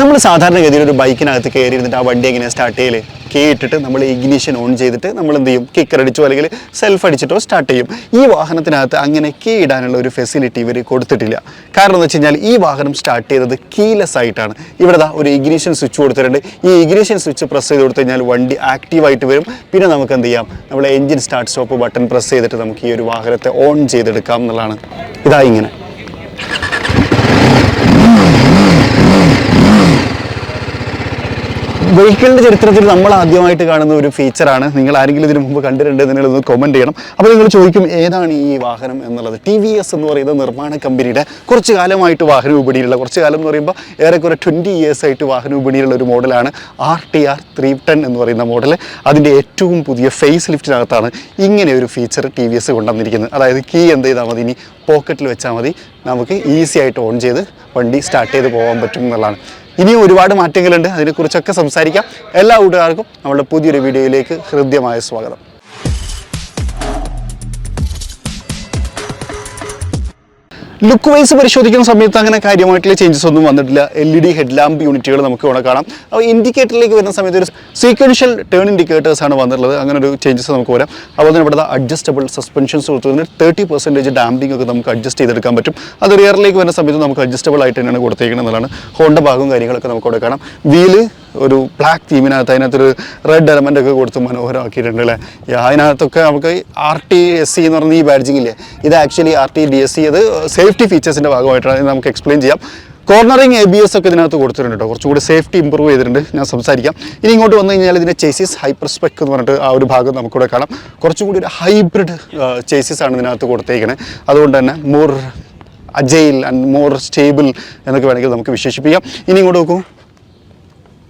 നമ്മൾ സാധാരണഗതിയിൽ ഒരു ബൈക്കിനകത്ത് കയറി ഇരുന്നിട്ട് ആ വണ്ടി എങ്ങനെ സ്റ്റാർട്ട് ചെയ്യല്? കീ ഇട്ടിട്ട് നമ്മൾ ഇഗ്നിഷൻ ഓൺ ചെയ്തിട്ട് നമ്മൾ എന്ത് ചെയ്യും? കിക്കർ അടിച്ചോ അല്ലെങ്കിൽ സെൽഫ് അടിച്ചിട്ടോ സ്റ്റാർട്ട് ചെയ്യും. ഈ വാഹനത്തിനകത്ത് അങ്ങനെ കീ ഇടാനുള്ള ഒരു ഫെസിലിറ്റി ഇവർ കൊടുത്തിട്ടില്ല. കാരണം എന്ന് വെച്ച് കഴിഞ്ഞാൽ ഈ വാഹനം സ്റ്റാർട്ട് ചെയ്തത് കീലെസ് ആയിട്ടാണ്. ഇവിടെ ഒരു ഇഗ്നിഷൻ സ്വിച്ച് കൊടുത്തിട്ടുണ്ട്. ഈ ഇഗ്നിഷൻ സ്വിച്ച് പ്രസ് ചെയ്ത് കൊടുത്തു കഴിഞ്ഞാൽ വണ്ടി ആക്റ്റീവായിട്ട് വരും. പിന്നെ നമുക്ക് എന്ത് ചെയ്യാം? നമ്മളെ engine start stop button press ചെയ്തിട്ട് നമുക്ക് ഈ ഒരു വാഹനത്തെ ഓൺ ചെയ്തെടുക്കാം എന്നുള്ളതാണ്. ഇതാ ഇങ്ങനെ വെഹിക്കിളിൻ്റെ ചരിത്രത്തിൽ നമ്മൾ ആദ്യമായിട്ട് കാണുന്ന ഒരു ഫീച്ചറാണ്. നിങ്ങൾ ആരെങ്കിലും ഇതിനു മുമ്പ് കണ്ടിട്ടുണ്ട് എന്നുള്ളത് കമൻറ്റ് ചെയ്യണം. അപ്പോൾ നിങ്ങൾ ചോദിക്കും ഏതാണ് ഈ വാഹനം എന്നുള്ളത്. TVS എന്ന് പറയുന്ന നിർമ്മാണ കമ്പനിയുടെ കുറച്ച് കാലമായിട്ട് വാഹന വിപണിയിലുള്ള, കുറച്ച് കാലം എന്ന് പറയുമ്പോൾ ഏറെക്കുറെ 20 years ആയിട്ട് വാഹന വിപണിയിലുള്ള ഒരു മോഡലാണ് RTR 310 എന്ന് പറയുന്ന മോഡൽ. അതിൻ്റെ ഏറ്റവും പുതിയ ഫേസ് ലിഫ്റ്റിനകത്താണ് ഇങ്ങനെ ഒരു ഫീച്ചർ TVS കൊണ്ടുവന്നിരിക്കുന്നത്. അതായത് കീ എന്ത് ചെയ്താൽ മതി, ഇനി പോക്കറ്റിൽ വെച്ചാൽ മതി, നമുക്ക് ഈസി ആയിട്ട് ഓൺ ചെയ്ത് വണ്ടി സ്റ്റാർട്ട് ചെയ്ത് പോകാൻ പറ്റും എന്നുള്ളതാണ്. ഇനിയും ഒരുപാട് മാറ്റങ്ങളുണ്ട്, അതിനെക്കുറിച്ചൊക്കെ സംസാരിക്കാം. എല്ലാ കൂട്ടുകാർക്കും നമ്മുടെ പുതിയൊരു വീഡിയോയിലേക്ക് ഹൃദ്യമായ സ്വാഗതം. ലുക്ക് വൈസ് പരിശോധിക്കുന്ന സമയത്ത് അങ്ങനെ കാര്യമായിട്ടുള്ള ചേഞ്ചസ് ഒന്നും വന്നിട്ടില്ല. LED ഹെഡ് ലാമ്പ് യൂണിറ്റുകൾ നമുക്ക് ഇവിടെ കാണാം. അപ്പോൾ ഇൻഡിക്കേറ്ററിലേക്ക് വരുന്ന സമയത്ത് ഒരു സീക്വൻഷ്യൽ ടേൺ ഇൻഡിക്കേറ്റേഴ്സാണ് വന്നിട്ടുള്ളത്. അങ്ങനെ ഒരു ചേഞ്ചസ് നമുക്ക് വരാം. അതുപോലെ തന്നെ ഇവിടെ അഡ്ജസ്റ്റബിൾ സസ്പെൻഷൻസ് കൊടുത്തതിന് 30% ഡാമ്പിംഗ് ഒക്കെ നമുക്ക് അഡ്ജസ്റ്റ് ചെയ്തെടുക്കാൻ പറ്റും. അത് റിയറിലേക്ക് വരുന്ന സമയത്ത് നമുക്ക് അഡ്ജസ്റ്റബിൾ ആയിട്ട് തന്നെയാണ് കൊടുത്തേക്കുന്നത് എന്നുള്ളതാണ്. ഹോണ്ട ഭാഗവും കാര്യങ്ങളൊക്കെ നമുക്ക് ഇവിടെ കാണാം. വീല് ഒരു ബ്ലാക്ക് തീമിനകത്ത് അതിനകത്തൊരു റെഡ് എലമെൻ്റ് ഒക്കെ കൊടുത്ത് മനോഹരമാക്കിയിട്ടുണ്ട് അല്ലേ. അതിനകത്തൊക്കെ നമുക്ക് RTSC എന്ന് പറഞ്ഞ ഈ ബാഡ്ജിങ് ഇല്ലേ, ഇത് ആക്ച്വലി RTDSC അത് സേഫ്റ്റി ഫീച്ചേഴ്സിൻ്റെ ഭാഗമായിട്ടാണ്. നമുക്ക് എക്സ്പ്ലെയിൻ ചെയ്യാം. കോർണറിങ് ABS ഒക്കെ ഇതിനകത്ത് കൊടുത്തിട്ടുണ്ട് കേട്ടോ. കുറച്ചുകൂടി സേഫ്റ്റി ഇമ്പ്രൂവ് ചെയ്തിട്ടുണ്ട്. ഞാൻ സംസാരിക്കാം. ഇനി ഇങ്ങോട്ട് വന്നു കഴിഞ്ഞാൽ ഇതിൻ്റെ ചേസിസ് ഹൈപ്പർ സ്പെക് എന്ന് പറഞ്ഞിട്ട് ആ ഒരു ഭാഗം നമുക്കിവിടെ കാണാം. കുറച്ചും കൂടി ഒരു ഹൈബ്രിഡ് ചേസിസ് ആണ് ഇതിനകത്ത് കൊടുത്തേക്കുന്നത്. അതുകൊണ്ട് തന്നെ more agile and more stable എന്നൊക്കെ വേണമെങ്കിൽ നമുക്ക് വിശേഷിപ്പിക്കാം. ഇനി ഇങ്ങോട്ട് നോക്കൂ,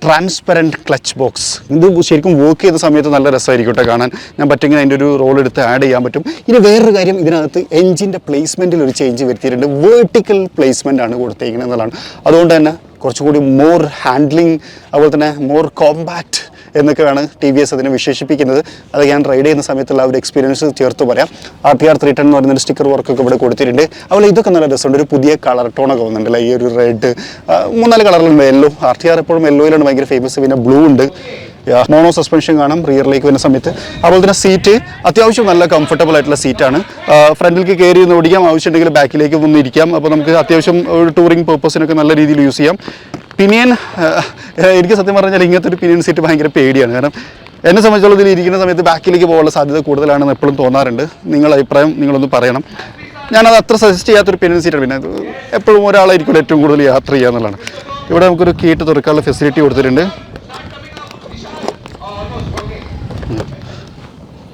ട്രാൻസ്പെറൻറ്റ് ക്ലച്ച് ബോക്സ്. ഇത് ശരിക്കും വർക്ക് ചെയ്ത സമയത്ത് നല്ല രസമായിരിക്കും കേട്ടോ കാണാൻ. ഞാൻ പറ്റുമെങ്കിൽ അതിൻ്റെ ഒരു റോൾ എടുത്ത് ആഡ് ചെയ്യാൻ പറ്റും. ഇനി വേറൊരു കാര്യം, ഇതിനകത്ത് എഞ്ചിൻ്റെ പ്ലേസ്മെൻറ്റിൽ ഒരു ചേഞ്ച് വരുത്തിയിട്ടുണ്ട്. വേർട്ടിക്കൽ പ്ലേസ്മെൻ്റ് ആണ് കൊടുത്തേക്കുന്നത് എന്നുള്ളതാണ്. അതുകൊണ്ട് തന്നെ കുറച്ചുകൂടി മോർ ഹാൻഡ്ലിങ്, അതുപോലെ തന്നെ മോർ കോമ്പാക്റ്റ് എന്നൊക്കെ വേണം TVS അതിനെ വിശേഷിപ്പിക്കുന്നത്. അത് ഞാൻ റൈഡ് ചെയ്യുന്ന സമയത്തുള്ള ഒരു എക്സ്പീരിയൻസ് ചേർത്ത് പറയാം. RTR 310 എന്ന് പറയുന്നൊരു സ്റ്റിക്കർ വർക്കൊക്കെ ഇവിടെ കൊടുത്തിട്ടുണ്ട്. അതുപോലെ ഇതൊക്കെ നല്ല രസമുണ്ട്. ഒരു പുതിയ കളർ ടോണൊക്കെ വന്നിട്ടുണ്ടല്ലോ. ഈ ഒരു റെഡ്, 3-4 കളറിലുണ്ട്. യെല്ലോ, RTR എപ്പോഴും യെല്ലോയിലാണ് ഭയങ്കര ഫേമസ്. പിന്നെ ബ്ലൂ ഉണ്ട്. മോണോ സസ്പെൻഷൻ കാണാം റിയറിലേക്ക് വരുന്ന സമയത്ത്. അതുപോലെ തന്നെ സീറ്റ് അത്യാവശ്യം നല്ല കംഫർട്ടബിൾ ആയിട്ടുള്ള സീറ്റാണ്. ഫ്രണ്ടിലേക്ക് കയറി ഒന്ന് ഓടിക്കാം, ആവശ്യമുണ്ടെങ്കിൽ ബാക്കിലേക്ക് ഒന്ന് ഇരിക്കാം. അപ്പോൾ നമുക്ക് അത്യാവശ്യം ഒരു ടൂറിംഗ് പർപ്പസിനൊക്കെ നല്ല രീതിയിൽ യൂസ് ചെയ്യാം. പിനിയൻ, എനിക്ക് സത്യം പറഞ്ഞാൽ ഇങ്ങനത്തെ ഒരു പിനിയൻ സീറ്റ് ഭയങ്കര പേടിയാണ്. കാരണം എന്നെ സംബന്ധിച്ചുള്ള ഇതിൽ ഇരിക്കുന്ന സമയത്ത് ബാക്കിലേക്ക് പോകാനുള്ള സാധ്യത കൂടുതലാണെന്ന് എപ്പോഴും തോന്നാറുണ്ട്. നിങ്ങളുടെ അഭിപ്രായം നിങ്ങളൊന്ന് പറയണം. ഞാനത് അത്ര സജസ്റ്റ് ചെയ്യാത്തൊരു പിനിയൻ സീറ്റാണ്. പിന്നെ എപ്പോഴും ഒരാളായിരിക്കും ഏറ്റവും കൂടുതൽ യാത്ര ചെയ്യുക എന്നുള്ളതാണ്. ഇവിടെ നമുക്കൊരു കീട്ട് തുറക്കാനുള്ള ഫെസിലിറ്റി കൊടുത്തിട്ടുണ്ട്.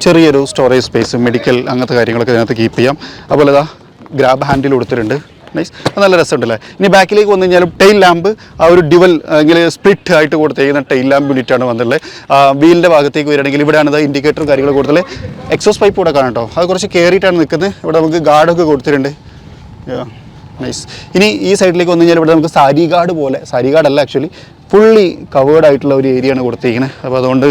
ചെറിയൊരു സ്റ്റോറേജ് സ്പേസ്, മെഡിക്കൽ അങ്ങനത്തെ കാര്യങ്ങളൊക്കെ ഇതിനകത്ത് കീപ്പ് ചെയ്യാം. അതുപോലെ ഗ്രാബ് ഹാൻഡിൽ കൊടുത്തിട്ടുണ്ട്. നൈസ്, നല്ല രസമുണ്ടല്ലേ. ഇനി ബാക്കിലേക്ക് വന്നു കഴിഞ്ഞാലും ടെയിൽ ലാമ്പ് ആ ഒരു ഡ്യുവൽ അല്ലെങ്കിൽ സ്പ്ലിറ്റ് ആയിട്ട് കൊടുത്തേക്കുന്ന ടെയിൽ ലാമ്പ് യൂണിറ്റാണ് വന്നിട്ടുള്ളത്. വീലിൻ്റെ ഭാഗത്തേക്ക് വരികയാണെങ്കിൽ ഇവിടെയാണ് ഇൻഡിക്കേറ്ററും കാര്യങ്ങളും കൊടുത്തിട്ടുള്ളത്. എക്സോസ് പൈപ്പ് ഇവിടെ കാണാം കേട്ടോ. അത് കുറച്ച് കയറിയിട്ടാണ് നിൽക്കുന്നത്. ഇവിടെ നമുക്ക് ഗാർഡൊക്കെ കൊടുത്തിട്ടുണ്ട്. നൈസ്. ഇനി ഈ സൈഡിലേക്ക് വന്നു കഴിഞ്ഞാൽ ഇവിടെ നമുക്ക് സാരി ഗാർഡ് പോലെ, സാരി ഗാർഡല്ല ആക്ച്വലി ഫുള്ളി കവേർഡ് ആയിട്ടുള്ള ഒരു ഏരിയയാണ് കൊടുത്തിരിക്കുന്നത്. അപ്പോൾ അതുകൊണ്ട്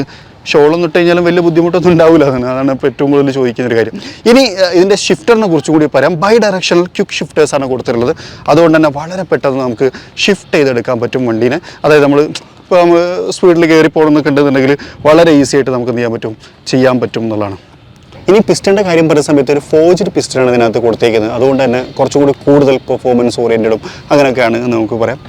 ഷോളൊന്നും ഇട്ട് കഴിഞ്ഞാലും വലിയ ബുദ്ധിമുട്ടൊന്നും ഉണ്ടാവില്ല. അതാണ് ഇപ്പോൾ ഏറ്റവും കൂടുതൽ ചോദിക്കുന്ന ഒരു കാര്യം. ഇനി ഇതിൻ്റെ ഷിഫ്റ്ററിനെ കുറിച്ചും കൂടി പറയാം. ബൈ ഡയറക്ഷണൽ ക്വിക്ക് ഷിഫ്റ്റേഴ്സാണ് കൊടുത്തിട്ടുള്ളത്. അതുകൊണ്ട് തന്നെ വളരെ പെട്ടെന്ന് നമുക്ക് ഷിഫ്റ്റ് ചെയ്തെടുക്കാൻ പറ്റും വണ്ടീനെ. അതായത് ഇപ്പോൾ നമ്മൾ സ്പീഡിൽ കയറി പോകണമെന്നൊക്കെ ഉണ്ടെന്നുണ്ടെങ്കിൽ വളരെ ഈസി ആയിട്ട് നമുക്ക് ചെയ്യാൻ പറ്റും എന്നുള്ളതാണ്. ഇനി പിസ്റ്റൻ്റെ കാര്യം പറയുന്ന സമയത്ത് ഒരു ഫോർജ്ഡ് പിസ്റ്റനാണ് ഇതിനകത്ത് കൊടുത്തേക്കുന്നത്. അതുകൊണ്ട് തന്നെ കുറച്ചുകൂടി കൂടുതൽ പെർഫോമൻസ് ഓറിയൻറ്റഡും അങ്ങനെയൊക്കെയാണ് നമുക്ക് പറയാം.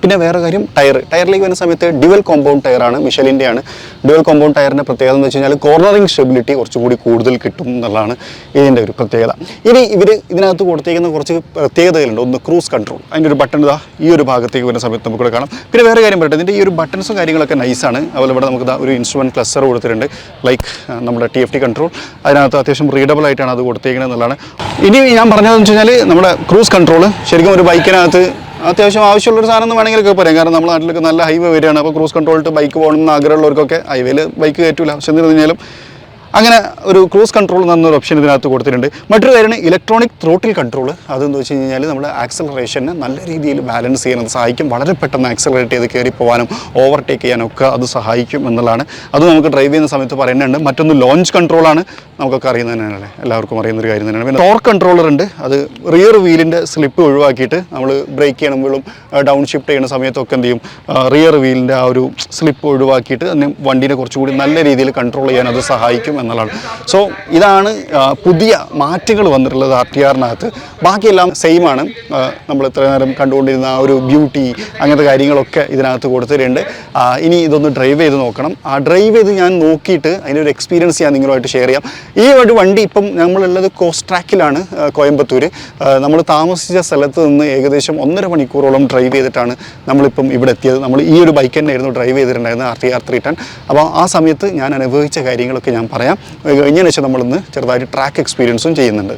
പിന്നെ വേറെ കാര്യം, ടയറിലേക്ക് വരുന്ന സമയത്ത് ഡ്യുവൽ കോമ്പൗണ്ട് ടയറാണ്, മിഷലിൻ്റെയാണ്. ഡ്യുവൽ കോമ്പൗണ്ട് ടയറിൻ്റെ പ്രത്യേകത എന്ന് വെച്ച് കഴിഞ്ഞാൽ കോർണറിങ് സ്റ്റെബിലിറ്റി കുറച്ചുകൂടി കൂടുതൽ കിട്ടും എന്നുള്ളതാണ് ഇതിൻ്റെ ഒരു പ്രത്യേകത. ഇനി ഇതിനകത്ത് കൊടുത്തേക്കുന്ന കുറച്ച് പ്രത്യേകതകളുണ്ട്. ഒന്ന് ക്രൂസ് കൺട്രോൾ, അതിൻ്റെ ഒരു ബട്ടൺ ഈ ഒരു ഭാഗത്തേക്ക് വരുന്ന സമയത്ത് നമുക്കിവിടെ കാണാം. പിന്നെ വേറെ കാര്യം പറയട്ടെ, ഇതിൻ്റെ ഈ ഒരു ബട്ടൺസും കാര്യങ്ങളൊക്കെ നൈസാണ്. അതുപോലെ ഇവിടെ നമുക്ക് ഒരു ഇൻസ്ട്രുമെൻറ്റ് ക്ലസ്റ്റർ കൊടുത്തിട്ടുണ്ട്, ലൈക്ക് നമ്മുടെ TFT കൺട്രോൾ. അതിനകത്ത് അത്യാവശ്യം റീഡബിൾ ആയിട്ടാണ് അത് കൊടുത്തേക്കുന്നത് എന്നുള്ളതാണ്. ഇനി ഞാൻ പറഞ്ഞതെന്ന് വെച്ച് കഴിഞ്ഞാൽ നമ്മുടെ ക്രൂസ് കൺട്രോൾ ശരിക്കും ഒരു ബൈക്കിനകത്ത് അത്യാവശ്യം ആവശ്യമുള്ളൊരു സാധനം എന്ന് വേണമെങ്കിലൊക്കെ പറയാം. കാരണം നമ്മുടെ നാട്ടിലൊക്കെ നല്ല ഹൈവേ വരികയാണ്. അപ്പോൾ ക്രൂസ് കൺട്രോൾ ഇട്ട് ബൈക്ക് പോകണമെന്ന് ആഗ്രഹമുള്ളവർക്കൊക്കെ, ഹൈവേയിൽ ബൈക്ക് കയറ്റില്ല, പക്ഷെ എന്നിരുന്നാലും അങ്ങനെ ഒരു ക്രൂസ് കൺട്രോൾ എന്നൊരു ഓപ്ഷൻ ഇതിനകത്ത് കൊടുത്തിട്ടുണ്ട്. മറ്റൊരു കാര്യമാണ് ഇലക്ട്രോണിക് ത്രോട്ടിൽ കൺട്രോൾ. അതെന്ന് വെച്ച് കഴിഞ്ഞാൽ നമ്മുടെ ആക്സലറേഷനെ നല്ല രീതിയിൽ ബാലൻസ് ചെയ്യാനത് സഹായിക്കും. വളരെ പെട്ടെന്ന് ആക്സലറേറ്റ് ചെയ്ത് കയറി പോകാനും ഓവർടേക്ക് ചെയ്യാനൊക്കെ അത് സഹായിക്കും എന്നുള്ളതാണ്. അത് നമുക്ക് ഡ്രൈവ് ചെയ്യുന്ന സമയത്ത് പറയുന്നുണ്ട്. മറ്റൊന്ന് ലോഞ്ച് കൺട്രോളാണ്, നമുക്കൊക്കെ അറിയുന്നത് തന്നെയാണ്, എല്ലാവർക്കും അറിയുന്നൊരു കാര്യം തന്നെയാണ്. പിന്നെ ടോർക്ക് കൺട്രോളർ ഉണ്ട്. അത് റിയർ വീലിൻ്റെ സ്ലിപ്പ് ഒഴിവാക്കിയിട്ട് നമ്മൾ ബ്രേക്ക് ചെയ്യണമെങ്കിലും ഡൗൺ ഷിഫ്റ്റ് ചെയ്യുന്ന സമയത്തൊക്കെ എന്ത് ചെയ്യും, റിയർ വീലിൻ്റെ ആ ഒരു സ്ലിപ്പ് ഒഴിവാക്കിയിട്ട് തന്നെ വണ്ടീനെ കുറച്ചുകൂടി നല്ല രീതിയിൽ കൺട്രോൾ ചെയ്യാൻ അത് സഹായിക്കും എന്നുള്ളതാണ്. സോ ഇതാണ് പുതിയ മാറ്റങ്ങൾ വന്നിട്ടുള്ളത് RTRനകത്ത്. ബാക്കിയെല്ലാം സെയിം ആണ്. നമ്മൾ ഇത്ര നേരം കണ്ടുകൊണ്ടിരുന്ന ആ ഒരു ബ്യൂട്ടി അങ്ങനത്തെ കാര്യങ്ങളൊക്കെ ഇതിനകത്ത് കൊടുത്തിട്ടുണ്ട്. ഇനി ഇതൊന്ന് ഡ്രൈവ് ചെയ്ത് നോക്കണം. ഡ്രൈവ് ചെയ്ത് ഞാൻ നോക്കിയിട്ട് അതിനൊരു എക്സ്പീരിയൻസ് ഞാൻ നിങ്ങളുമായിട്ട് ഷെയർ ചെയ്യാം. ഈ ഒരു വണ്ടി ഇപ്പം നമ്മളുള്ളത് കോസ്ട്രാക്കിലാണ്, കോയമ്പത്തൂർ. നമ്മൾ താമസിച്ച സ്ഥലത്ത് നിന്ന് ഏകദേശം 1.5 മണിക്കൂറോളം ഡ്രൈവ് ചെയ്തിട്ടാണ് നമ്മളിപ്പം ഇവിടെ എത്തിയത്. നമ്മൾ ഈ ഒരു ബൈക്ക് തന്നെയായിരുന്നു ഡ്രൈവ് ചെയ്തിട്ടുണ്ടായിരുന്നത്, RTR 310. അപ്പോൾ ആ സമയത്ത് ഞാൻ അനുഭവിച്ച കാര്യങ്ങളൊക്കെ ഞാൻ പറയാം. കഴിഞ്ഞതിന് ശേഷം നമ്മളിന്ന് ചെറുതായിട്ട് ട്രാക്ക് എക്സ്പീരിയൻസും ചെയ്യുന്നുണ്ട്.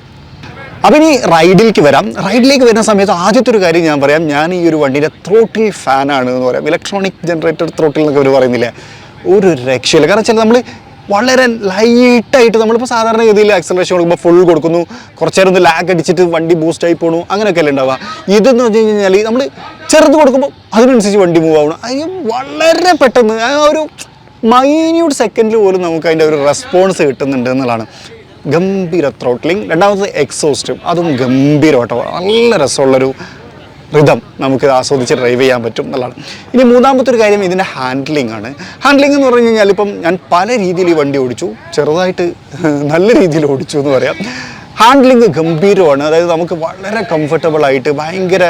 അപ്പം ഇനി റൈഡിലേക്ക് വരാം. റൈഡിലേക്ക് വരുന്ന സമയത്ത് ആദ്യത്തെ ഒരു കാര്യം ഞാൻ പറയാം, ഞാൻ ഈ ഒരു വണ്ടിയുടെ ത്രോട്ടിൽ ഫാനാണ് എന്ന് പറയാം. ഇലക്ട്രോണിക് ജനറേറ്റർ ത്രോട്ടിൽ എന്നൊക്കെ അവർ പറയുന്നില്ലേ, ഒരു രക്ഷയില്ല. കാരണം വെച്ചാൽ നമ്മൾ വളരെ ലൈറ്റായിട്ട് നമ്മളിപ്പോൾ സാധാരണ ഗതിയിൽ ആക്സലറേഷൻ കൊടുക്കുമ്പോൾ ഫുൾ കൊടുക്കുന്നു, കുറച്ച് നേരം ഒന്ന് ലാഗ് അടിച്ചിട്ട് വണ്ടി ബൂസ്റ്റായി പോകണു, അങ്ങനെയൊക്കെ അല്ലേ ഉണ്ടാവുക. ഇതെന്ന് വെച്ച് കഴിഞ്ഞാൽ നമ്മൾ ചെറുത് കൊടുക്കുമ്പോൾ അതിനനുസരിച്ച് വണ്ടി മൂവ് ആവണം. അതിന് വളരെ പെട്ടെന്ന് ആ ഒരു മൈന്യൂട്ട് സെക്കൻഡിൽ പോലും നമുക്ക് അതിൻ്റെ ഒരു റെസ്പോൺസ് കിട്ടുന്നുണ്ട് എന്നുള്ളതാണ്. ഗംഭീര ത്രോട്ട്ലിങ്. രണ്ടാമത് എക്സോസ്റ്റും അതും ഗംഭീരമായിട്ടോ, നല്ല രസമുള്ളൊരു റിതം നമുക്ക് ആസ്വദിച്ച് ഡ്രൈവ് ചെയ്യാൻ പറ്റും എന്നുള്ളതാണ്. ഇനി മൂന്നാമത്തെ ഒരു കാര്യം ഇതിൻ്റെ ഹാൻഡ്ലിംഗ് ആണ്. ഹാൻഡ്ലിംഗ് എന്ന് പറഞ്ഞു കഴിഞ്ഞാൽ ഇപ്പം ഞാൻ പല രീതിയിൽ ഈ വണ്ടി ഓടിച്ചു, ചെറുതായിട്ട് നല്ല രീതിയിൽ ഓടിച്ചു എന്ന് പറയാം. ഹാൻഡ്ലിംഗ് ഗംഭീരമാണ്. അതായത് നമുക്ക് വളരെ കംഫർട്ടബിൾ ആയിട്ട് ഭയങ്കര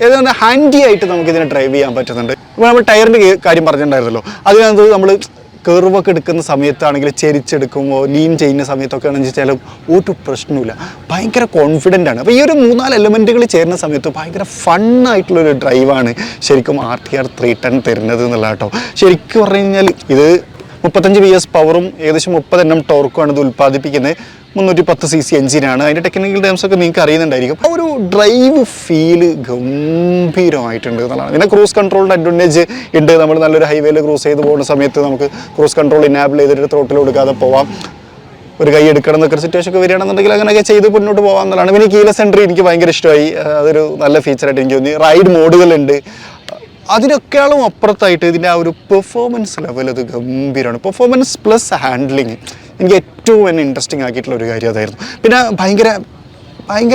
ഏതാണ്ട് ഹാൻഡി ആയിട്ട് നമുക്കിതിനെ ഡ്രൈവ് ചെയ്യാൻ പറ്റുന്നുണ്ട്. ഇപ്പോൾ നമ്മൾ ടയറിൻ്റെ കാര്യം പറഞ്ഞിട്ടുണ്ടായിരുന്നല്ലോ, അതിനകത്ത് നമ്മൾ കർവൊക്കെ എടുക്കുന്ന സമയത്താണെങ്കിൽ ചെരിച്ചെടുക്കുമ്പോൾ ലീൻ ചെയ്യുന്ന സമയത്തൊക്കെ ആണെന്ന് വെച്ചാലും ഒരു പ്രശ്നമില്ല, ഭയങ്കര കോൺഫിഡൻ്റ് ആണ്. അപ്പോൾ ഈ ഒരു 3-4 എലമെൻറ്റുകൾ ചേരുന്ന സമയത്ത് ഭയങ്കര ഫണ്ണായിട്ടുള്ളൊരു ഡ്രൈവാണ് ശരിക്കും RTR 310 തരുന്നത് എന്നുള്ള കേട്ടോ. ശരിക്കും പറഞ്ഞു കഴിഞ്ഞാൽ ഇത് 35 PS പവറും ഏകദേശം 30 Nm ടോർക്കുമാണ് ഇത് ഉൽപ്പാദിപ്പിക്കുന്നത്. 310 cc എഞ്ചിനാണ്. അതിൻ്റെ ടെക്നിക്കൽ ടേംസൊക്കെ നിങ്ങൾക്ക് അറിയുന്നുണ്ടായിരിക്കും. ആ ഒരു ഡ്രൈവ് ഫീല് ഗംഭീരമായിട്ടുണ്ട് എന്നുള്ളതാണ്. പിന്നെ ക്രൂസ് കൺട്രോളിൻ്റെ അഡ്വാൻറ്റേജ് ഉണ്ട്. നമ്മൾ നല്ലൊരു ഹൈവേയിൽ ക്രൂസ് ചെയ്ത് പോകുന്ന സമയത്ത് നമുക്ക് ക്രൂസ് കൺട്രോൾ ഇനാബിൾ ചെയ്തിട്ട് ത്രോട്ടിൽ കൊടുക്കാതെ പോവാം. ഒരു കൈ എടുക്കണം എന്നൊക്കെ സിറ്റുവേഷൻ ഒക്കെ വരികയാണെന്നുണ്ടെങ്കിൽ അങ്ങനെയൊക്കെ ചെയ്ത് മുന്നോട്ട് പോകാം എന്നുള്ളതാണ്. പിന്നെ കീലെസ് എൻട്രി എനിക്ക് ഭയങ്കര ഇഷ്ടമായി. അതൊരു നല്ല ഫീച്ചറായിട്ട് എനിക്ക് തോന്നി. റൈഡ് മോഡുകളുണ്ട്. അതിനൊക്കെയാളും അപ്പുറത്തായിട്ട് ഇതിൻ്റെ ആ ഒരു പെർഫോമൻസ് ലെവൽ അത് ഗംഭീരമാണ്. പെർഫോമൻസ് പ്ലസ് ഹാൻഡ്ലിങ് എനിക്ക് ഏറ്റവും എന്നെ ഇൻട്രസ്റ്റിംഗ് ആക്കിയിട്ടുള്ള ഒരു കാര്യം അതായിരുന്നു. പിന്നെ ഭയങ്കര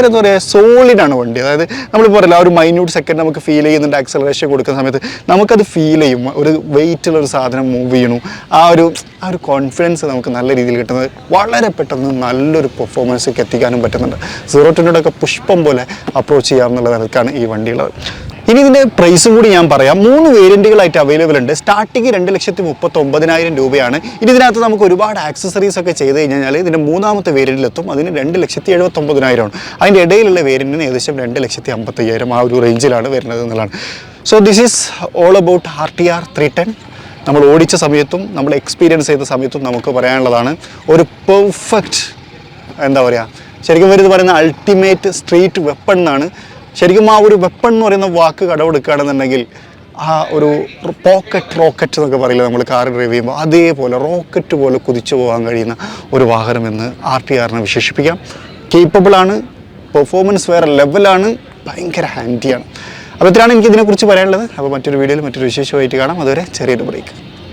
എന്താ പറയുക, സോളിഡാണ് വണ്ടി. അതായത് നമ്മളിപ്പോൾ പറയില്ല, ആ ഒരു മൈന്യൂട്ട് സെക്കൻഡ് നമുക്ക് ഫീൽ ചെയ്യുന്നുണ്ട്. ആക്സലറേഷൻ കൊടുക്കുന്ന സമയത്ത് നമുക്കത് ഫീൽ ചെയ്യും. ഒരു വെയിറ്റുള്ളൊരു സാധനം മൂവ് ചെയ്യണു, ആ ഒരു കോൺഫിഡൻസ് നമുക്ക് നല്ല രീതിയിൽ കിട്ടുന്നത്. വളരെ പെട്ടെന്ന് നല്ലൊരു പെർഫോമൻസിലേക്ക് എത്തിക്കാനും പറ്റുന്നുണ്ട്. 0-20 ഒക്കെ പുഷ്പം പോലെ അപ്രോച്ച് ചെയ്യാമെന്നുള്ള നിലക്കാണ് ഈ വണ്ടിയുള്ളത്. ഇനി ഇതിൻ്റെ പ്രൈസും കൂടി ഞാൻ പറയാം. 3 വേരിയൻറ്റുകളായിട്ട് അവൈലബിൾ ഉണ്ട്. സ്റ്റാർട്ടിങ് 2,39,000 രൂപയാണ്. ഇനി ഇതിനകത്ത് നമുക്ക് ഒരുപാട് ആക്സസറീസ് ഒക്കെ ചെയ്ത് കഴിഞ്ഞാൽ ഇതിൻ്റെ 3ാമത്തെ വേരിയൻറ്റിലെത്തും. അതിന് 2,79,000. അതിൻ്റെ ഇടയിലുള്ള വേരിയൻറ്റിന് ഏകദേശം 2,55,000 ആ ഒരു റേഞ്ചിലാണ് വരുന്നത് എന്നുള്ളതാണ്. So this is all about RTR 310. നമ്മൾ ഓടിച്ച സമയത്തും നമ്മൾ എക്സ്പീരിയൻസ് ചെയ്ത സമയത്തും നമുക്ക് പറയാനുള്ളതാണ് ഒരു പെർഫെക്റ്റ്, എന്താ പറയുക, ശരിക്കും വരുന്നത് പറയുന്ന അൾട്ടിമേറ്റ് സ്ട്രീറ്റ് വെപ്പൺ എന്നാണ്. ശരിക്കും ആ ഒരു വെപ്പൺ എന്ന് പറയുന്ന വാക്ക് കടമെടുക്കുകയാണെന്നുണ്ടെങ്കിൽ ആ ഒരു റോക്കറ്റ് എന്നൊക്കെ പറയില്ല നമ്മൾ കാർ ഡ്രൈവ് ചെയ്യുമ്പോൾ, അതേപോലെ റോക്കറ്റ് പോലെ കുതിച്ചു പോകാൻ കഴിയുന്ന ഒരു വാഹനമെന്ന് RTRനെ വിശേഷിപ്പിക്കാം. കേപ്പബിളാണ്, പെർഫോമൻസ് വേറെ ലെവലാണ്, ഭയങ്കര ഹാൻഡിയാണ്. അപ്പോൾ ഇത്രയാണ് എനിക്ക് ഇതിനെക്കുറിച്ച് പറയാനുള്ളത്. അപ്പോൾ മറ്റൊരു വീഡിയോയിൽ മറ്റൊരു വിശേഷമായിട്ട് കാണാം. അതുവരെ ചെറിയൊരു ബ്രേക്ക്.